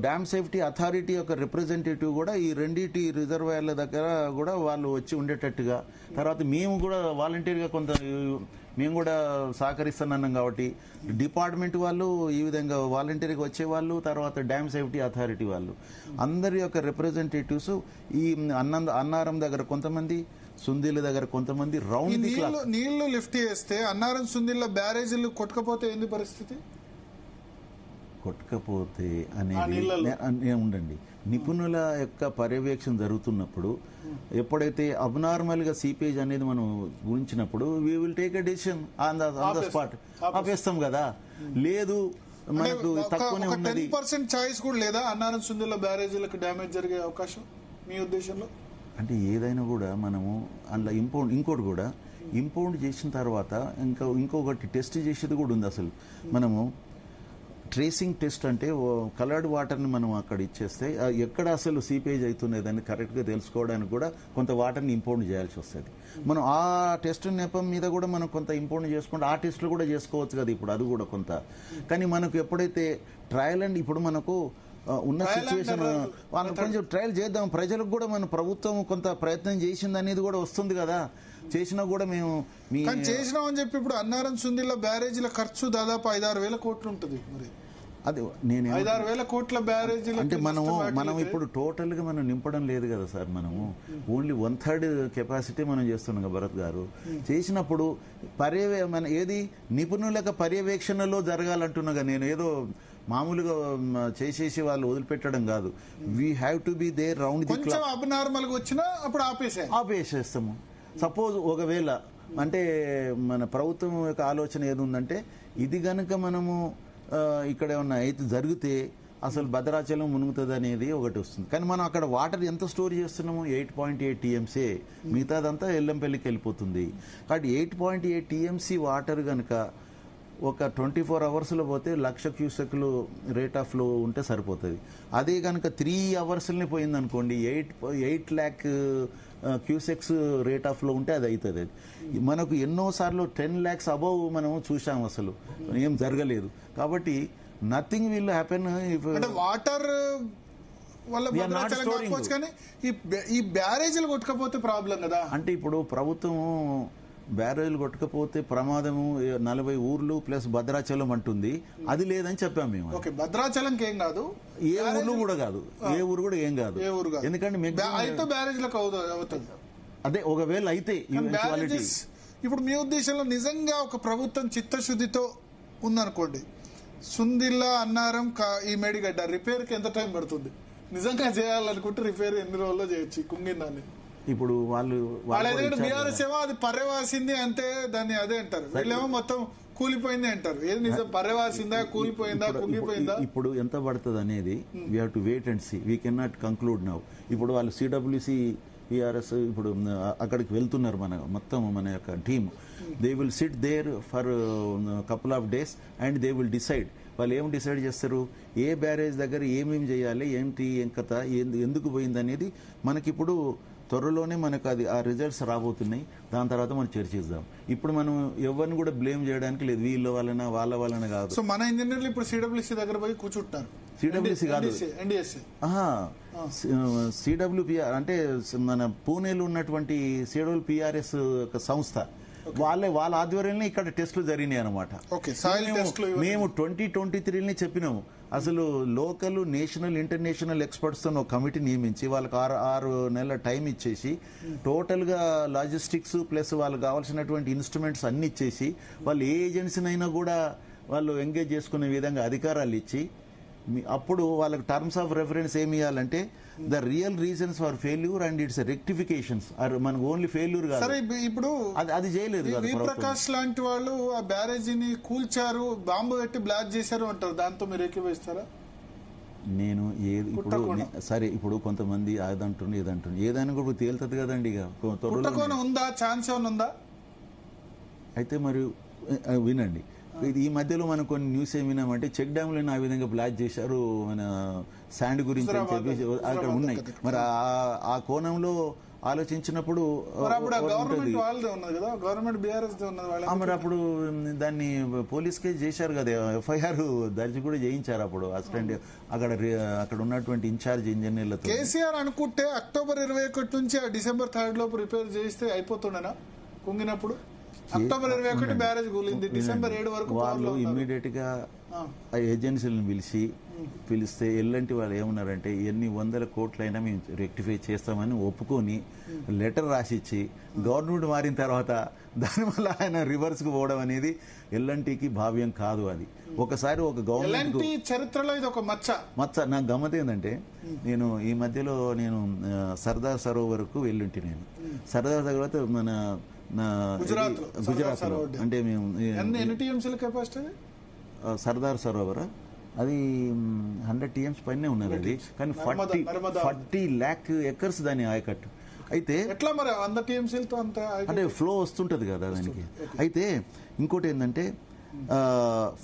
డ్యామ్ సేఫ్టీ అథారిటీ యొక్క రిప్రజెంటేటివ్ కూడా ఈ రెండింటి రిజర్వాయర్ల దగ్గర కూడా వాళ్ళు వచ్చి ఉండేటట్టుగా, తర్వాత మేము కూడా వాలంటీర్గా మేము కూడా సహకరిస్తున్నాం కాబట్టి డిపార్ట్మెంట్ వాళ్ళు ఈ విధంగా వాలంటీర్గా వచ్చే వాళ్ళు, తర్వాత డ్యామ్ సేఫ్టీ అథారిటీ వాళ్ళు అందరి యొక్క రిప్రజెంటేటివ్స్ ఈ అన్నారం దగ్గర కొంతమంది, సుందీల దగ్గర కొంతమంది రౌండ్ నీళ్లు లిఫ్ట్ చేస్తే అన్నారం సుందీల బ్యారేజీలు కొట్టకపోతే ఏంది పరిస్థితి? కొట్టకపోతే అనేది ఉండండి, నిపుణుల యొక్క పర్యవేక్షణ జరుగుతున్నప్పుడు ఎప్పుడైతే అబ్నార్మల్ గా సీపేజ్ అనేది మనం గురించినప్పుడు we will take a decision on the spot. ఆపేస్తాం కదా. లేదు మనకు తక్కువనే ఉన్నది. 10% ఛాయిస్ కూడా లేదా అన్నారం సుందీల బ్యారేజీలకు డ్యామేజ్ జరిగే అవకాశం మీ ఉద్దేశంలో? అంటే ఏదైనా కూడా మనము అందులో ఇంకోటి కూడా ఇంపౌండ్ చేసిన తర్వాత ఇంకొకటి టెస్ట్ చేసేది కూడా ఉంది. అసలు మనము ట్రేసింగ్ టెస్ట్ అంటే కలర్డ్ వాటర్ని మనం అక్కడ ఇచ్చేస్తే ఎక్కడ అసలు సీపేజ్ అవుతున్నదని కరెక్ట్గా తెలుసుకోవడానికి కూడా కొంత వాటర్ని ఇంపౌండ్ చేయాల్సి వస్తుంది. మనం ఆ టెస్ట్ నెపం మీద కూడా మనం కొంత ఇంపౌండ్ చేసుకుంటే ఆ టెస్టులు కూడా చేసుకోవచ్చు కదా ఇప్పుడు, అది కూడా కొంత. కానీ మనకు ఎప్పుడైతే ట్రయల్ అండ్ ఇప్పుడు మనకు ఉన్న సిచ్యువేషన్ కొంచెం ట్రయల్ చేద్దాం, ప్రజలకు కూడా మన ప్రభుత్వం కొంత ప్రయత్నం చేసింది అనేది కూడా వస్తుంది కదా. చేసినా కూడా మేము చేసినాం అని చెప్పి ఇప్పుడు అన్నారం సుందీల బ్యారేజీల ఖర్చు దాదాపు 5-6 వేల కోట్లు ఉంటుంది. మరి అది నేను 5-6 వేల కోట్ల బ్యారేజీలు అంటే మనం ఇప్పుడు టోటల్ గా మనం నింపడం లేదు కదా సార్. మనము ఓన్లీ 1/3 కెపాసిటీ మనం చేస్తున్నాం భరత్ గారు. చేసినప్పుడు ఏది నిపుణుల పర్యవేక్షణలో జరగాలంటున్నాగా. నేను ఏదో మామూలుగా చేసేసి వాళ్ళు వదిలిపెట్టడం కాదు. We have to be there round the clock. Abnormal గా వచ్చినా అప్పుడు ఆపేసేస్తాము. సపోజ్ ఒకవేళ అంటే మన ప్రభుత్వం యొక్క ఆలోచన ఏది ఉందంటే ఇది గనక మనము ఇక్కడ ఏమన్నా అయితే జరిగితే అసలు భద్రాచలం మునుగుతుంది అనేది ఒకటి వస్తుంది. కానీ మనం అక్కడ వాటర్ ఎంత స్టోర్ చేస్తున్నాము? 8.8 TMC. మిగతాదంతా ఎల్లంపల్లికి వెళ్ళిపోతుంది. కాబట్టి 8.8 TMC వాటర్ కనుక ఒక 24 అవర్స్లో పోతే 1,00,000 క్యూసెక్లు రేట్ ఆఫ్ ఫ్లో ఉంటే సరిపోతుంది. అదే కనుక 3 అవర్స్లోనే పోయింది అనుకోండి, 8 lakh cusecs rate of flow ఉంటే అది అవుతుంది. మనకు ఎన్నోసార్లు 10 lakhs అబౌవ్ మనం చూసాం, అసలు ఏం జరగలేదు. కాబట్టి నథింగ్ విల్ హ్యాపెన్. వాటర్ కానీ ఈ బ్యారేజీలు కొట్టకపోతే ప్రాబ్లం కదా. అంటే ఇప్పుడు ప్రభుత్వం బ్యారేజీలు కొట్టకపోతే ప్రమాదము 40 ఊర్లు ప్లస్ భద్రాచలం అంటుంది. అది లేదని చెప్పాము మేము. భద్రాచలం ఏం కాదు, ఏ ఊర్లు కూడా కాదు, ఏ ఊరు కూడా ఏం కాదు. ఎందుకంటే బ్యారేజీలకు అవుతుంది. అదే ఒకవేళ అయితే ఇప్పుడు మీ ఉద్దేశంలో నిజంగా ఒక ప్రభుత్వం చిత్తశుద్ధితో ఉందనుకోండి, సుందిల్లా అన్నారం ఈ మేడిగడ్డ రిపేర్ కి ఎంత టైం పడుతుంది? నిజంగా చేయాలనుకుంటే రిపేర్ ఎన్ని రోజుల్లో చేయొచ్చు కుంగిందాన్ని? ఇప్పుడు వాళ్ళు బీఆర్ఎస్ ఏమో అది పర్యవాసింది అంతే, దాన్ని అదే అంటారు. వీళ్ళేమో మొత్తం కూలిపోయింది అంటారు. ఏది నిజం? పర్యవాసిందా, కూలిపోయిందా, కుంగిపోయిందా? ఇప్పుడు ఎంత పడుతుంది అనేది we have to wait and see. We can not conclude now. ఇప్పుడు వాళ్ళు సిడబ్ల్యూసి పిఆర్ఎస్ ఇప్పుడు అక్కడికి వెళ్తున్నారు, మొత్తం మన యొక్క team. They will sit there for couple of days and they will decide. వాళ్ళు ఏం డిసైడ్ చేస్తారు, ఏ బ్యారేజ్ దగ్గర ఏమేమి చేయాలి, ఏంటి, ఏం కథ, ఎందుకు పోయింది అనేది మనకిప్పుడు త్వరలోనే మనకు అది ఆ రిజల్ట్స్ రాబోతున్నాయి. దాని తర్వాత మనం చర్చిద్దాం. ఇప్పుడు మనం ఎవరిని కూడా బ్లేమ్ చేయడానికి లేదు, వీళ్ళ వలన వాళ్ళ వలన కాదు. సో మన ఇంజనీర్లు ఇప్పుడు సిడబ్ల్యూసీ దగ్గర పోయి కూర్చుంటారు. సిడబ్ల్యూసీ కాదు, సిడబ్ల్యూపిఆర్ అంటే మన పూణేలో ఉన్నటువంటి సిడబ్ల్యూపిఆర్ఎస్ సంస్థ వాళ్ళ ఆధ్వర్యంలో ఇక్కడ టెస్టులు జరిగినాయి అనమాట. మేము 2023 చెప్పినాము అసలు లోకల్, నేషనల్, ఇంటర్నేషనల్ ఎక్స్పర్ట్స్ తో ఒక కమిటీ నియమించి వాళ్ళకి 6 నెలల టైం ఇచ్చేసి టోటల్ గా లాజిస్టిక్స్ ప్లస్ వాళ్ళకి కావాల్సినటువంటి ఇన్స్ట్రుమెంట్స్ అన్ని ఇచ్చేసి వాళ్ళు ఏ ఏజెన్సీనైనా కూడా వాళ్ళు ఎంగేజ్ చేసుకునే విధంగా అధికారాలు ఇచ్చి అప్పుడు వాళ్ళకి టర్మ్స్ ఆఫ్ రెఫరెన్స్ ఏమి ఇవ్వాలంటే the real reasons for failure and it's rectifications. మనకు ఓన్లీ ఫెయిల్యూర్ కాదు. ఇప్పుడు అది చేయలేదు. ప్రకాష్ లాంటి వాళ్ళు ఆ బ్యారేజీని కూల్చారు, బాంబు పెట్టి బ్లాస్ట్ చేశారు అంటారు, దాంతో మీరు ఏకీభవిస్తారా? నేను ఇప్పుడు సరే ఇప్పుడు కొంతమంది అదంటుండే ఏదంటుండే ఏదైనా కూడా తేలుతుంది కదండి. ఇక ఉందా ఛాన్స్ ఏమైనా ఉందా? అయితే మరి వినండి, ఈ మధ్యలో మనం కొన్ని న్యూస్ ఏం విన్నామంటే చెక్ డ్యామ్లను ఆ విధంగా బ్లాక్ చేశారు మన శాండ్ గురించి అని చెప్పి అక్కడ ఉన్నాయి. మరి ఆ కోణంలో ఆలోచించినప్పుడు మరి అప్పుడు దాన్ని పోలీస్ కేసు చేశారు కదా, ఎఫ్ఐఆర్ దర్జీ కూడా చేయించారు అప్పుడు అసిస్టెంట్ అక్కడ ఉన్నటువంటి ఇన్ఛార్జ్ ఇంజనీర్లతో. కేసీఆర్ అనుకుంటే అక్టోబర్ 21 నుంచి December 3 లోపు రిపేర్ చేస్తే అయిపోతుండేనా కుంగినప్పుడు? అక్టోబర్ 21 బ్యారేజ్ కూలింది, December 7 వరకు వాళ్ళు ఇమ్మీడియట్ గా ఏజెన్సీలను పిలిస్తే ఎల్లంటి వాళ్ళు ఏమన్నారంటే ఎన్ని 100 కోట్లైనా మేము రెక్టిఫై చేస్తామని ఒప్పుకొని లెటర్ రాసిచ్చి గవర్నమెంట్ మారిన తర్వాత దానివల్ల ఆయన రివర్స్ కు పోవడం అనేది ఎల్లంటికి భావ్యం కాదు. అది ఒకసారి ఒక గవర్నమెంట్ చరిత్రలో ఇది ఒక మచ్చ. నాకు గమ్మత్ ఏంటంటే నేను ఈ మధ్యలో సర్దార్ సరోవర్ కు వెళ్ళుంటి. నేను సర్దార్ తర్వాత మన గుజరాత్ లో అంటే మేము సర్దార్ సరోవర్ అది 100 TMs పైనే ఉన్నది. అది కానీ 40 lakh acres దాని ఆయకట్టు. అయితే అంటే ఫ్లో వస్తుంటది కదా దానికి. అయితే ఇంకోటి ఏంటంటే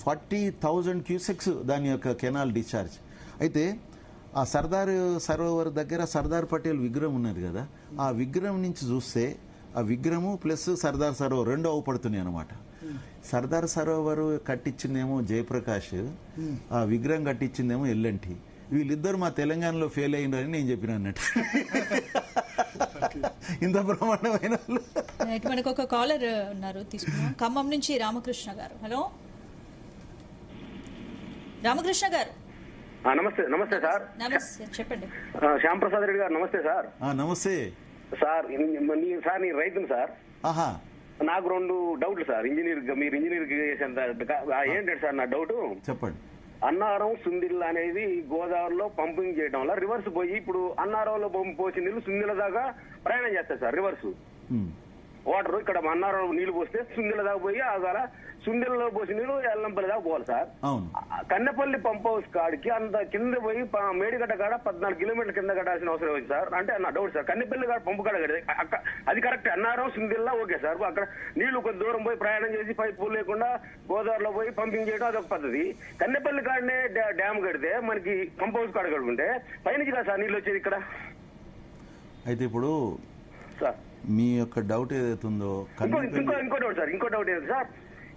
40,000 క్యూసెక్స్ దాని యొక్క కెనాల్ డిశ్చార్జ్. అయితే ఆ సర్దార్ సరోవర్ దగ్గర సర్దార్ పటేల్ విగ్రహం ఉన్నది కదా, ఆ విగ్రహం నుంచి చూస్తే ఆ విగ్రహము ప్లస్ సర్దార్ సరోవర్ రెండు అవుపడుతున్నాయి అనమాట. సర్దార్ సరోవర్ కట్టించిందేమో జయప్రకాష్, ఆ విగ్రహం కట్టించిందేమో ఎల్లంటి. వీళ్ళిద్దరు మా తెలంగాణలో ఫెయిల్ అయ్యిందని నేను చెప్పిన అన్నట్టు. ఇంత బ్రహ్మాండమైన మనకు ఒక కాలర్ ఉన్నారు, తీసుకున్నాం. ఖమ్మం నుంచి రామకృష్ణ గారు. హలో రామకృష్ణ గారు. నమస్తే. నమస్తే సార్. నమస్తే, చెప్పండి. శ్యాంప్రసాద్ రెడ్డి గారు నమస్తే సార్. నమస్తే సార్. సార్ నేను రైతును సార్. నాకు 2 డౌట్లు సార్. మీరు ఇంజనీర్ చేసేంత ఏంటంటే సార్ నా డౌట్ చెప్పండి. అన్నారం సుందిల్ అనేది గోదావరిలో పంపింగ్ చేయడం వల్ల రివర్స్ పోయి ఇప్పుడు అన్నారంలో పోసిన నీళ్లు సుందిల దాకా ప్రయాణం చేస్తారు సార్. రివర్స్ వాటర్ ఇక్కడ అన్నారం నీళ్లు పోస్తే సుందిల దాకా పోయి ఆగాల, సుందిలలో పోసిన నీళ్లు ఎల్లంపల్లి దాకా పోవాలి సార్. కన్నెపల్లి పంప్ హౌస్ కాడికి అంత కింద పోయి మేడిగడ్డ కాడ 14 కిలోమీటర్ల కింద కట్టాల్సిన అవసరం ఉంది సార్. అంటే నా డౌట్ సార్, కన్నెపల్లి కాడ పంపు కాడ అది correct, Annaram Sundilla okay sir. అక్కడ నీళ్లు కొంత దూరం పోయి ప్రయాణం చేసి పైపు లేకుండా గోదావరిలో పోయి పంపింగ్ చేయడం అదొక పద్ధతి. కన్నెపల్లి కాడనే డ్యామ్ కడితే మనకి పంప్ హౌస్ కాడ కడుకుంటే పైనుంచి కదా సార్ నీళ్ళు వచ్చేది ఇక్కడ. అయితే ఇప్పుడు సార్ మీ యొక్క డౌట్ ఏదైతుందో ఇంకో డౌట్ సార్, ఇంకో డౌట్ ఏది సార్,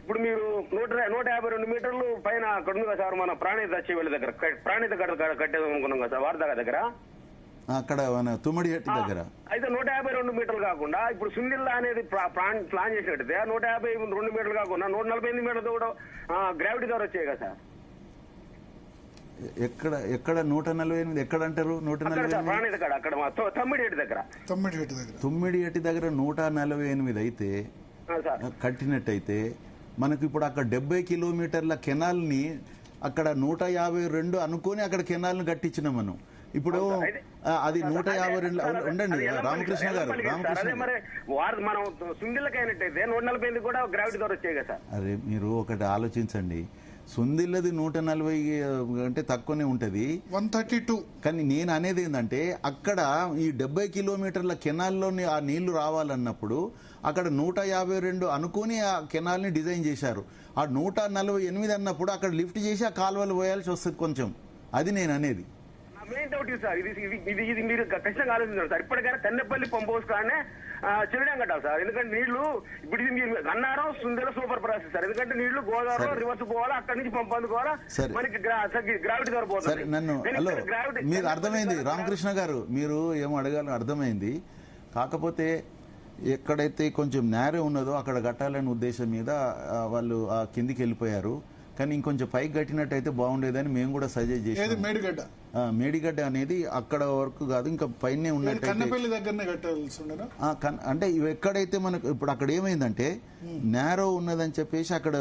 ఇప్పుడు మీరు 152 మీటర్లు పైన అక్కడ ఉంది కదా సార్, మన ప్రాణిత చెవుల దగ్గర ప్రాణిత కట్టేది అనుకున్నాం కదా సార్, వారదాగా దగ్గర అక్కడ తుమ్మడి దగ్గర. అయితే 152 మీటర్లు కాకుండా ఇప్పుడు సుందిల్లా అనేది ప్లాన్ చేసినట్టయితే 152 మీటర్లు కాకుండా 148 మీటర్లతో కూడా గ్రావిటీ ద్వారా వచ్చాయి కదా సార్. ఎక్కడ 148 ఎక్కడ అంటారు? 148 అక్కడ తమ్మిడిహెట్టి దగ్గర 148 అయితే కట్టినట్టయితే మనకు ఇప్పుడు అక్కడ 70 కిలోమీటర్ల కెనాల్ ని అక్కడ 152 అనుకుని అక్కడ కెనాల్ ను కట్టించినాం మనం. ఇప్పుడు అది 152 ఉండండి రామకృష్ణ గారు. మనం సుందిల్లకైనట్టయితే 148 కూడా గ్రావిటీ ద్వారా వచ్చాయి కదా సార్. అదే మీరు ఒకటి ఆలోచించండి, సుందిల్లది 140 అంటే తక్కువనే ఉంటది 132. కానీ నేను అనేది ఏంటంటే అక్కడ ఈ 70 కిలోమీటర్ల కెనాల్లోని ఆ నీళ్లు రావాలన్నప్పుడు అక్కడ 152 అనుకుని ఆ కెనాల్ ని డిజైన్ చేశారు. ఆ 148 అన్నప్పుడు అక్కడ లిఫ్ట్ చేసి ఆ కాలువలు పోయాల్సి వస్తుంది కొంచెం. అది నేను అనేది. మెయిన్ డౌట్ సార్, ఇది మీరు ఖచ్చితంగా ఆలోచించారు సార్. ఇప్పటికైనా కన్నెపల్లి పంప్ హౌస్ కానీ చెవిడాం కట్టాలి సార్. ఎందుకంటే నీళ్లు ఇప్పుడు అన్నారం సుందర సూపర్ ప్రాసెస్ సార్. ఎందుకంటే నీళ్లు గోదావరిలో రివర్స్ పోవాలా, అక్కడి నుంచి పంప్ అందుకోవాలా, మనకి గ్రావిటీ ద్వారా పోతుంది. నన్ను హలో మీరు అర్థమైంది రామకృష్ణ గారు, మీరు ఏమో అడగాలని అర్థమైంది. కాకపోతే ఎక్కడైతే కొంచెం నేరే ఉన్నదో అక్కడ కట్టాలనే ఉద్దేశం మీద వాళ్ళు ఆ కిందికి వెళ్ళిపోయారు. కానీ ఇంకొంచెం పైకి కట్టినట్టయితే బాగుండేదని మేము కూడా సజెస్ట్ చేసాం. మేడిగడ్డ మేడిగడ్డ అనేది అక్కడ వరకు కాదు, ఇంకా పైనే ఉన్నట్టయితే కన్నపల్లి దగ్గరనే కట్టాల్సి ఉండేనా? అంటే ఇవి ఎక్కడైతే మనకు ఇప్పుడు అక్కడ ఏమైందంటే నేరో ఉన్నదని చెప్పేసి అక్కడ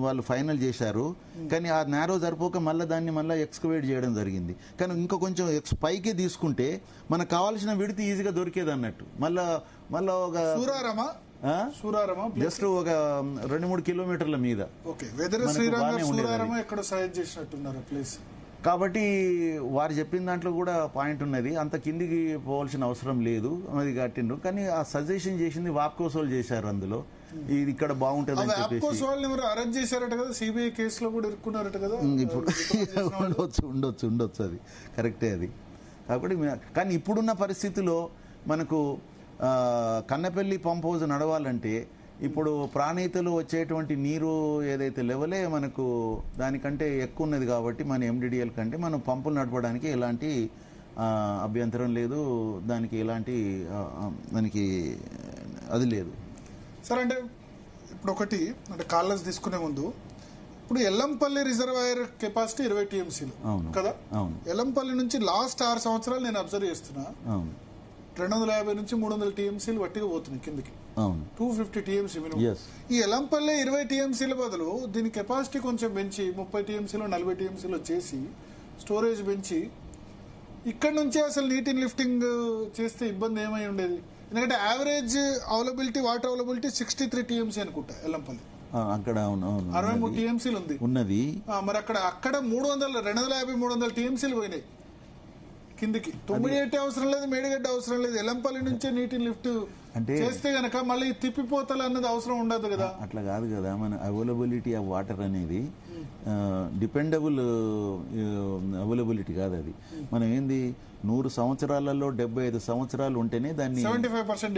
వాళ్ళు ఫైనల్ చేశారు. కానీ ఆ నేరో సరిపోక దాన్ని మళ్ళీ ఎక్స్కవేట్ చేయడం జరిగింది. కానీ ఇంకా కొంచెం పైకి తీసుకుంటే మనకు కావాల్సిన విడత ఈజీగా దొరికేది అన్నట్టు. మళ్ళా ఒక జస్ట్ ఒక 2-3 కిలోమీటర్ల మీద. కాబట్టి వారు చెప్పిన దాంట్లో కూడా పాయింట్ ఉన్నది. అంత కిందికి పోవాల్సిన అవసరం లేదు, అది కట్టిండ్రు. కానీ ఆ సజెషన్ చేసింది వాప్కోసోల్ చేశారు. అందులో ఇది ఇక్కడ బాగుంటుంది అని చెప్పేసి అరెస్ట్ చేశారట కదా, సిబిఐ కేసులో కూడా ఇరుక్కున్నారట కదా. ఇప్పుడు ఉండొచ్చు అది కరెక్టే అది. కాబట్టి కానీ ఇప్పుడున్న పరిస్థితిలో మనకు కన్నపల్లి పంప్ హౌస్ నడవాలంటే ఇప్పుడు ప్రాణీతలు వచ్చేటువంటి నీరు ఏదైతే లెవెలే మనకు దానికంటే ఎక్కువ ఉన్నది. కాబట్టి మన ఎండిడిఎల్ కంటే మనం పంపులు నడపడానికి ఎలాంటి అభ్యంతరం లేదు, దానికి ఎలాంటి దానికి అది లేదు సార్. అంటే ఇప్పుడు ఒకటి అంటే కాలర్స్ తీసుకునే ముందు ఇప్పుడు ఎల్లంపల్లి రిజర్వాయర్ కెపాసిటీ 20 టీఎంసీలు కదా. ఎల్లంపల్లి నుంచి లాస్ట్ 6 సంవత్సరాలు నేను అబ్జర్వ్ చేస్తున్నా 250 నుంచి 300 టీఎంసీలు వట్టిగా పోతున్నాయి కిందకి. 250 టీఎంసీ మినిమం. ఈ ఎలంపల్లె 20 టీఎంసీల బదులు దీని కెపాసిటీ కొంచెం పెంచి 30 టీఎంసీలో 40 టీఎంసీలో చేసి స్టోరేజ్ పెంచి ఇక్కడ నుంచే అసలు నీటిని లిఫ్టింగ్ చేస్తే ఇబ్బంది ఏమై ఉండేది? ఎందుకంటే average availability water availability 63 TMC అనుకుంటా ఎల్లంపల్లి. అక్కడ 63 టీఎంసీలు ఉన్నది. మరి అక్కడ 250-300 టీఎంసీలు పోయినాయి కిందికి. 98 అవసరం లేదు, మేడిగడ్డ అవసరం లేదు, ఎల్లంపల్లి నుంచే నీటిని లిఫ్ట్ అంటే చేస్తే గనక మళ్ళీ తిప్పిపోతలు అన్నది అవసరం ఉండదు కదా. అట్లా కాదు కదా, మన అవైలబిలిటీ ఆఫ్ వాటర్ అనేది డిపెండబుల్ అవైలబిలిటీ కాదు. అది మనం ఏంది 100 సంవత్సరాలలో 75 సంవత్సరాలు ఉంటేనే దాన్ని 75%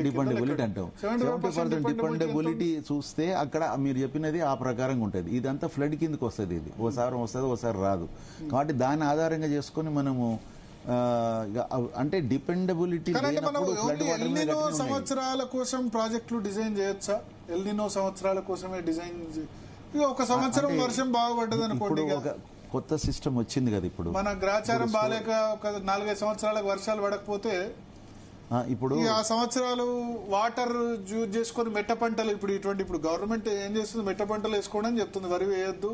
డిపెండబిలిటీ అంటాం. 70% డిపెండబిలిటీ చూస్తే అక్కడ మీరు చెప్పినది ఆ ప్రకారంగా ఉంటుంది. ఇదంతా ఫ్లడ్ కిందకి వస్తుంది. ఇది ఓసారి వస్తుంది, ఓసారి రాదు. కాబట్టి దాన్ని ఆధారంగా చేసుకుని మనము అంటే డిపెండబిలిటీ ఎల్నినో సంవత్సరాల కోసం ప్రాజెక్టులు డిజైన్ చేయొచ్చా? ఎల్నినో సంవత్సరాల కోసమే డిజైన్. ఒక సంవత్సరం వర్షం బాగుపడ్డది అనుకోండి, కొత్త సిస్టమ్ వచ్చింది కదా. ఇప్పుడు మన గ్రాచారం బాలేక ఒక 4-5 సంవత్సరాలకు వర్షాలు పడకపోతే ఇప్పుడు ఆ సంవత్సరాలు వాటర్ యూజ్ చేసుకుని మెట్ట పంటలు ఇప్పుడు గవర్నమెంట్ ఏం చేస్తుంది, మెట్ట పంటలు వేసుకోండి అని చెప్తుంది. వరి వేయొద్దు,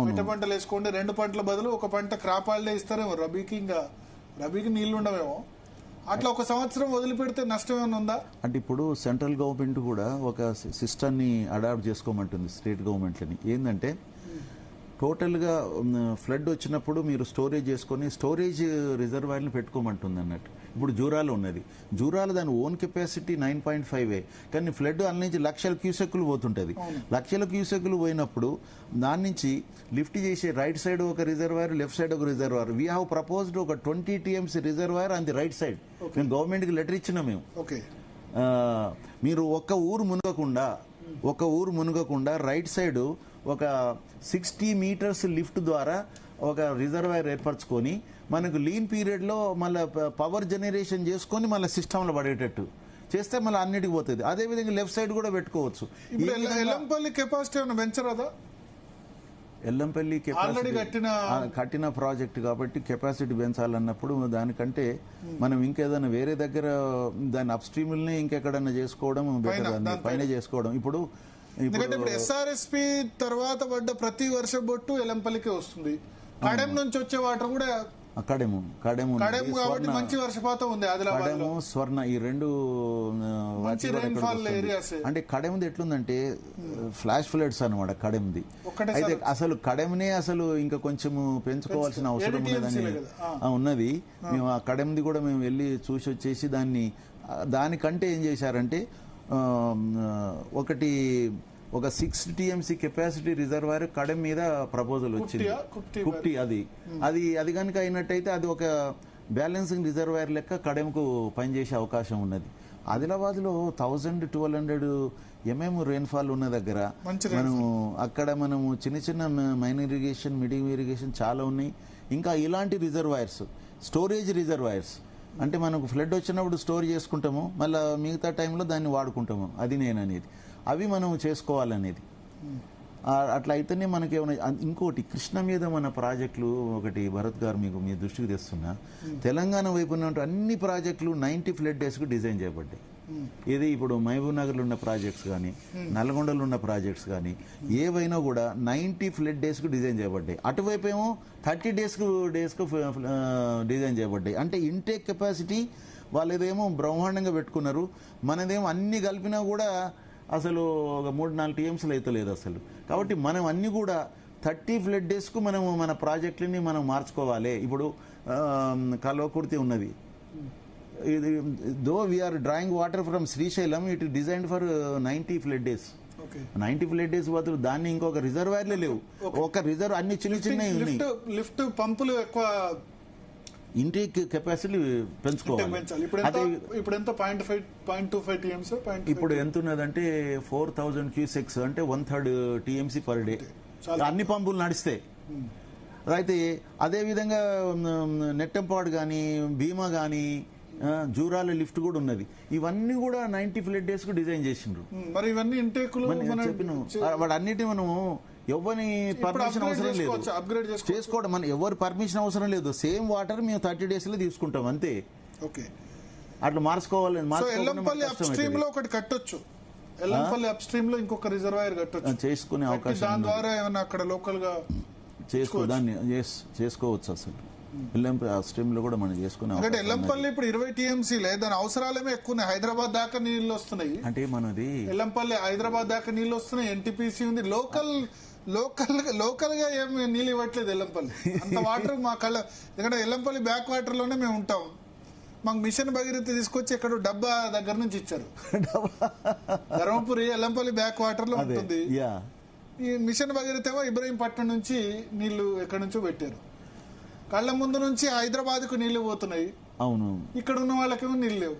మెట్ట పంటలు వేసుకోండి. 2 పంటల బదులు ఒక పంట క్రాప్ హాలిడే ఇస్తారేమో. రబీకి నీళ్లు ఉండవేమో. అట్లా ఒక సంవత్సరం వదిలిపెడితే నష్టం ఏమైనా ఉందా? అంటే ఇప్పుడు సెంట్రల్ గవర్నమెంట్ కూడా ఒక సిస్టమ్ని అడాప్ట్ చేసుకోమంటుంది స్టేట్ గవర్నమెంట్లని. ఏంటంటే టోటల్గా ఫ్లడ్ వచ్చినప్పుడు మీరు స్టోరేజ్ చేసుకొని స్టోరేజ్ రిజర్వాయర్ని పెట్టుకోమంటుంది అన్నట్టు. ఇప్పుడు జూరాలో ఉన్నది. జూరాలో దాని ఓన్ కెపాసిటీ 9.5. కానీ ఫ్లడ్ అన్న నుంచి లక్షల క్యూసెక్కులు పోతుంటుంది. లక్షల క్యూసెక్కులు పోయినప్పుడు దాని నుంచి లిఫ్ట్ చేసే రైట్ సైడ్ ఒక రిజర్వాయర్, లెఫ్ట్ సైడ్ ఒక రిజర్వాయర్. వీ హ్యావ్ ప్రపోజ్డ్ ఒక 20 TMC reservoir on the right side. మేము గవర్నమెంట్కి లెటర్ ఇచ్చినాం. మేము మీరు ఒక్క ఊరు మునగకుండా రైట్ సైడ్ ఒక 60 మీటర్స్ లిఫ్ట్ ద్వారా ఒక రిజర్వాయర్ ఏర్పరచుకొని మనకు లీన్ పీరియడ్లో మళ్ళీ పవర్ జనరేషన్ చేసుకొని మళ్ళీ సిస్టంలో పడేటట్టు చేస్తే మళ్ళీ అన్నిటికి పోతుంది. అదేవిధంగా లెఫ్ట్ సైడ్ కూడా పెట్టుకోవచ్చు. ఎల్లంపల్లి కెపాసిటీ ఏమైనా పెంచరాదా? ఎల్లంపల్లి కట్టిన ప్రాజెక్ట్ కాబట్టి కెపాసిటీ పెంచాలన్నప్పుడు దానికంటే మనం ఇంకేదైనా వేరే దగ్గర దాని అప్ స్ట్రీమ్ని ఇంకెక్కడన్నా చేసుకోవడం బెటర్, పైన చేసుకోవడం. ఇప్పుడు ఎస్ఆర్ఎస్పి తర్వాత పడ్డ ప్రతి వర్షం బొట్టు ఎల్లంపల్లికే వస్తుంది. కడెం నుంచి వచ్చే వాటర్ కూడా కడెము కాబట్టి మంచి వర్షపాతం ఉంది. కడెము, స్వర్ణ ఈ 2 అంటే కడెంది ఎట్లుందంటే ఫ్లాష్ ఫ్లడ్స్ అనమాట కడెంది. అయితే అసలు కడెంనే అసలు ఇంకా కొంచెం పెంచుకోవాల్సిన అవసరం ఉన్నది. మేము ఆ కడెంది కూడా మేము వెళ్ళి చూసి వచ్చేసి దానికంటే ఏం చేశారంటే ఒక 6 టీఎంసీ కెపాసిటీ రిజర్వాయర్ కడెం మీద ప్రపోజల్ వచ్చింది. కుప్టి అది కనుక అయినట్టయితే అది ఒక బ్యాలెన్సింగ్ రిజర్వాయర్ లెక్క కడెంకు పనిచేసే అవకాశం ఉన్నది. ఆదిలాబాద్లో 1200 mm రెయిన్ఫాల్ ఉన్న దగ్గర మనము చిన్న మైనర్ ఇరిగేషన్, మిడియం ఇరిగేషన్ చాలా ఉన్నాయి. ఇంకా ఇలాంటి రిజర్వాయర్స్, స్టోరేజ్ రిజర్వాయర్స్ అంటే మనకు ఫ్లడ్ వచ్చినప్పుడు స్టోర్ చేసుకుంటాము, మళ్ళీ మిగతా టైంలో దాన్ని వాడుకుంటాము. అది నేను అనేది, అవి మనం చేసుకోవాలనేది. అట్లా అయితేనే మనకి ఏమైనా. ఇంకోటి కృష్ణ మీద మన ప్రాజెక్టులు ఒకటి భరత్ గారు మీకు మీ దృష్టికి తెస్తున్నా, తెలంగాణ వైపు ఉన్న అన్ని ప్రాజెక్టులు 90 ఫ్లడ్ డేస్కు డిజైన్ చేయబడ్డాయి. ఇది ఇప్పుడు మహబూబ్ నగర్లో ఉన్న ప్రాజెక్ట్స్ కానీ, నల్గొండలో ఉన్న ప్రాజెక్ట్స్ కానీ ఏవైనా కూడా 90 ఫ్లడ్ డేస్కు డిజైన్ చేయబడ్డాయి. అటువైపు ఏమో 30 డేస్కు డిజైన్ చేయబడ్డాయి. అంటే ఇంటేక్ కెపాసిటీ వాళ్ళదేమో బ్రహ్మాండంగా పెట్టుకున్నారు, మనదేమో అన్ని కలిపినా కూడా అసలు ఒక 3-4 టీఎంసీలు అయితే లేదు అసలు. కాబట్టి మనం అన్ని కూడా 30 ఫ్లడ్ డేస్కు మనము మన ప్రాజెక్టులని మనం మార్చుకోవాలి. ఇప్పుడు కల్వకుర్తి ఉన్నది, ఇది though we're drawing water from Srisailam, it designed for 90 flood days. 90 flood days బదులు దాన్ని ఇంకొక రిజర్వాయర్లే లేవు, ఒక రిజర్వ్ అన్ని చిన్న చిన్నవి ఉన్నాయి. లిఫ్ట్ పంపులు ఎక్కువ ఇంటేక్ కెపాసిటీ పెంచుకోవాలి. ఇప్పుడు ఎంత 0.25 టీఎంసీ, ఇప్పుడు ఎంత ఉన్నదంటే 4000 క్యూసెక్స్, అంటే 1/3 టీఎంసీ పర్ డే అన్ని పంపులు నడిస్తే. అయితే అదేవిధంగా నెట్టంపాడు కానీ, భీమా కానీ, జూరాల లిఫ్ట్ కూడా ఉన్నది. ఇవన్నీ కూడా 90 ఫ్లడ్ డేస్ కు డిజైన్ చేసిండ్రు. మరి ఇవన్నీ ఇంటేకులు చెప్పిన వాడు అన్నిటి మనము ఎవరి పర్మిషన్ అవసరం లేదు, అప్గ్రేడ్ చేసుకోవడం మన ఎవరి పర్మిషన్ అవసరం లేదు. సేమ్ వాటర్ మేము 30 డేస్ లో తీసుకుంటాం అంతే. ఓకే, అట్లా మార్చుకోవాలి. ఎల్లంపల్లి అప్ స్ట్రీమ్ లో ఒకటి కట్టొచ్చు, ఎల్లంపల్లి అప్ స్ట్రీమ్ లో ఇంకొక రిజర్వాయర్ కట్టొచ్చు, చేసుకునే అవకాశం, దాని ద్వారా ఏమన్నా అక్కడ లోకల్ గా దాన్ని చేసుకోవచ్చు. అసలు ఎల్లంపల్లి అప్ స్ట్రీమ్ లో కూడా మనం చేసుకునే. అంటే ఎల్లంపల్లి ఇప్పుడు 20 టీఎంసీ లేదు, దాని అవసరాలేమో ఎక్కువ ఉన్నాయి. హైదరాబాద్ దాకా నీళ్లు వస్తున్నాయి. అంటే మనది ఎల్లంపల్లి హైదరాబాద్ దాకా నీళ్లు వస్తున్నాయి, ఎన్టీపీసీ ఉంది. లోకల్ గా ఏమి నీళ్ళు ఇవ్వట్లేదు ఎల్లంపల్లి. అంత వాటర్ మా కళ్ళ, ఎందుకంటే ఎల్లంపల్లి బ్యాక్ వాటర్ లోనే మేము ఉంటాం. మాకు మిషన్ భగీరథ తీసుకొచ్చి ఇక్కడ డబ్బా దగ్గర నుంచి ఇచ్చారు. ధర్మపురి ఎల్లంపల్లి బ్యాక్ వాటర్ లో ఉంటుంది. ఈ మిషన్ భగీరథ ఏమో ఇబ్రహీంపట్నం నుంచి నీళ్లు ఎక్కడి నుంచో పెట్టారు. కళ్ళ ముందు నుంచి హైదరాబాద్ కు నీళ్లు పోతున్నాయి. అవును, ఇక్కడ ఉన్న వాళ్ళకేమో నీళ్ళు లేవు.